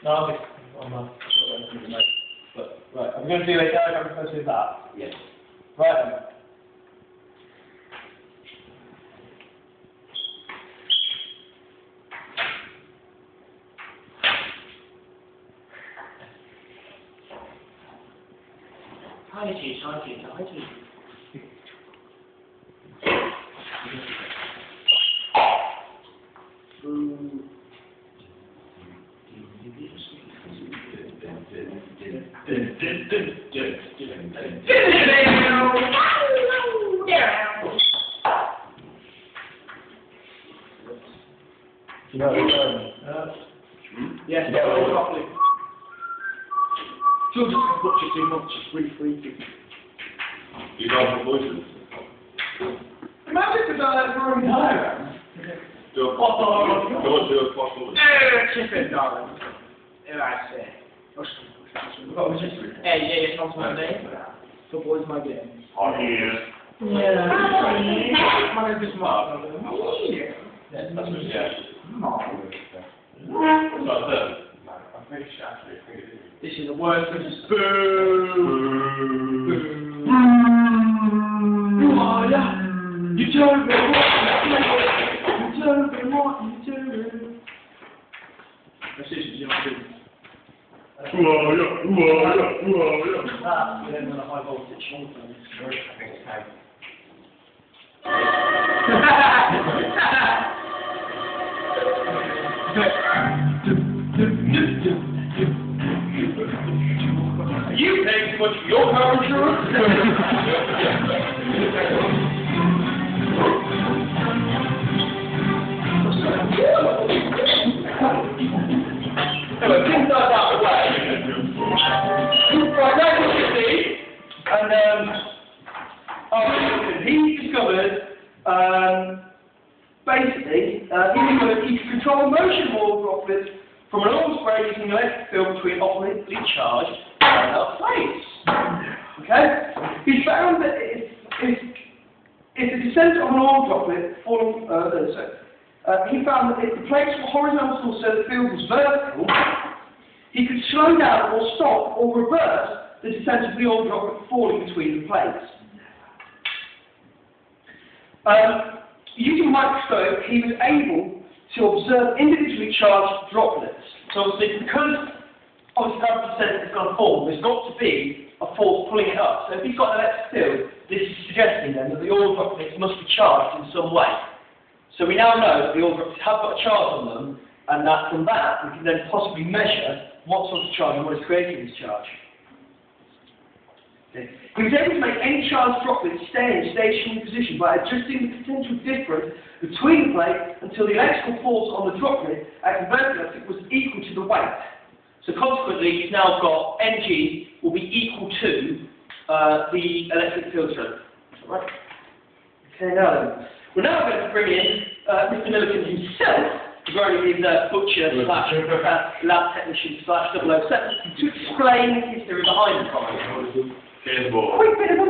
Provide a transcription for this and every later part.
No, I'm just, right, I'm going to do it, I'm going to do that. Yes. Right then. Hi, Chief. You know, Yes, get it properly. George just butchers too much, it's really freaky. You know the voices. Imagine if I throwing diagrams. Do a possible. Don't do a possible. Chipping, darling. Yeah, I say. Hey, yeah, it's not my name. Football is my game. On here. Yeah. My name is Mark. Yeah. That's what, yeah. Mark. What's that? I'm pretty sure actually. I think it is. This is the worst of boo. Oh, yeah. You told me what. You told me what. That's it, you know what I mean? That's then when a high voltage short on this. I think it's time. You pay too much for your car insurance? Anyway, things like that away. Right, now what you see, and he discovered, basically, he could control the motion of oil droplets from an oil spray using an electric field between oppositely charged parallel plates. Okay? He found that if the descent of an oil droplet falling, he found that if the plates were horizontal so the field was vertical, he could slow down or stop or reverse the descent of the oil droplet falling between the plates. Using a microscope, he was able to observe individually charged droplets. So obviously, because gravity says it's going to fall, there's got to be a force pulling it up. So if he's got an electric field, this is suggesting then that the oil droplets must be charged in some way. So we now know that the oil droplets have got a charge on them, and that from that we can then possibly measure what sort of charge and what is creating this charge. Okay. He was able to make any charged droplet stay in a stationary position by adjusting the potential difference between the plates until the electrical force on the droplet acting vertically was equal to the weight. So consequently, you've now got Mg will be equal to the electric field strength. Right? Okay, now then. We're now going to bring in Mr. Millikan himself, regarding his butcher slash lab technician slash 007, to explain the history behind the product. Here's more. Quick bit of a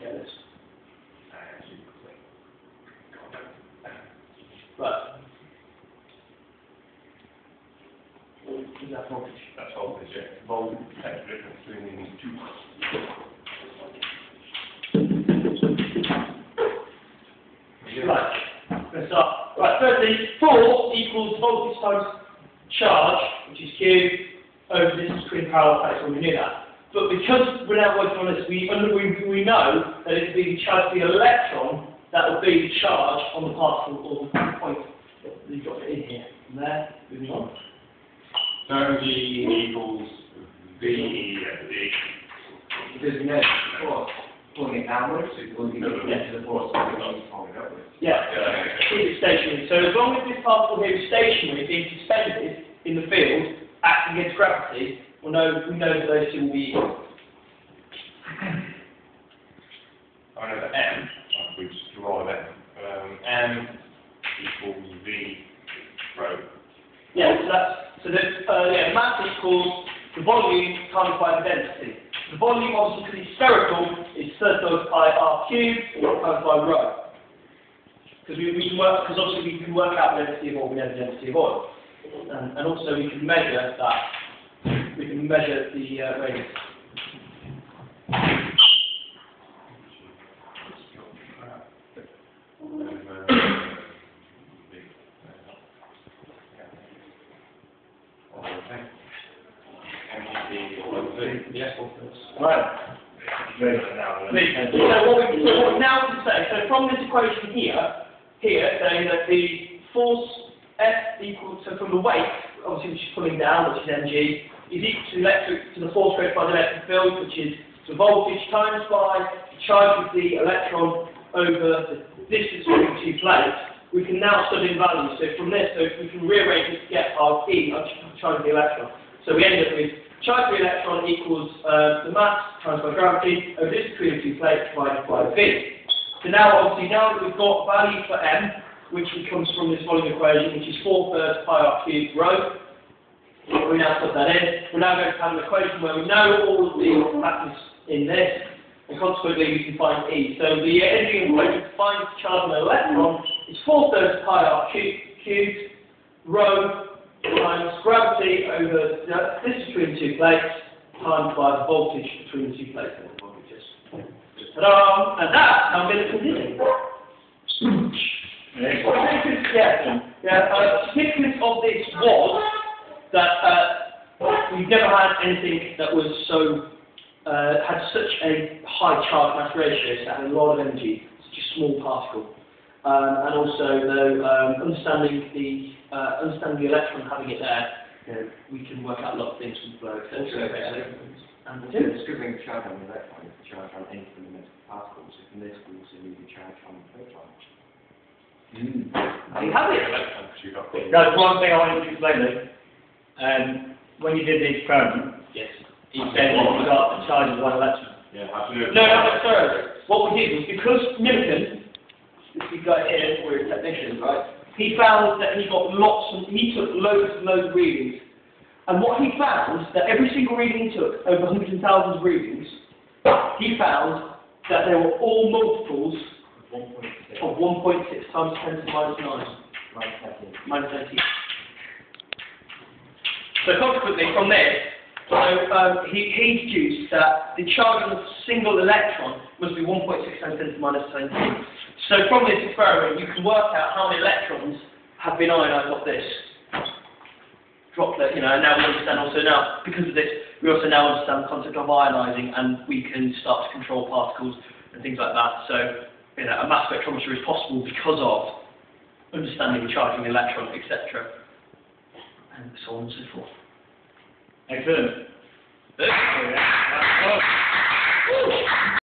Yeah, this. Right. Is that voltage? That's voltage, yeah. Voltage, potential difference between these two. Right. Let's start. Right. Firstly, force equals voltage times charge, which is Q, over the distance between parallel plates. When we knew that. But because we're now working on this, we know that it's being charged the electron that will be the charge on the particle or the point that you've got it in here. From there, moving on. So G equals V at the Because you know, force pulling it downwards, it will be equal to the force pulling it upwards. Yeah. Keep it stationary. So as long as this particle here is stationary, being suspended in the field, acting against gravity, we know that those two will be equal. I know that M, we just draw that. M equals V rho. Yeah, so mass equals the volume times by the density. The volume, obviously, because it's spherical, is 3/3 pi r cubed times by rho. Because obviously we can work out the density of oil, we know the density of oil, and also we can measure that. We can measure the radius. Right. So what we now can say, so from this equation here saying that the force F equals, so from the weight, obviously which is pulling down, which is mg, is equal to the force created by the electric field, which is the voltage times by the charge of the electron over the distance between the two plates. We can now sub in values. So from this, we can rearrange this to get our E, our charge of the electron. So we end up with charge of the electron equals the mass times by gravity over the distance between the two plates divided by V. So now, obviously, now that we've got value for M, which comes from this volume equation, which is 4/3 pi r cubed rho, we now put that in. We're now going to have an equation where we know all of the factors in this, and consequently we can find E. So the energy equation to find the charge of an electron is 4/3 pi r cubed rho times gravity over the distance between the two plates times by the voltage between the two plates. Ta-da! And that's how I'm going to continue. The significance of this was that we've never had anything that was so had such a high charge mass ratio, so it had a lot of energy, such a small particle, and also understanding the electron having it there, we can work out a lot of things from flow, etc. And Scribbling charge on the electron is the charge on any fundamental particles. So from this, we also need the charge on the proton. you have it. That's one thing I wanted to explain though. When you did the experiment, Yes. you said that you got the charge of one electron. Yeah, absolutely. No, sorry. What we did was because Millikan, this guy here, we're a technician, right? He found that he got he took loads and loads of readings. And what he found, that every single reading he took, over hundreds and thousands of readings, he found that they were all multiples of 1.6 times 10 to the minus 9. Minus 13. So consequently, from this, he deduced that the charge of a single electron must be 1.6 times 10 to the minus 17. So from this experiment, you can work out how many electrons have been ionized off this. Drop that, and now we understand also now, because of this, we also now understand the concept of ionizing, and we can start to control particles and things like that. So, a mass spectrometer is possible because of understanding the charging the electron, etc. And so on and so forth. Excellent. Good. Yeah.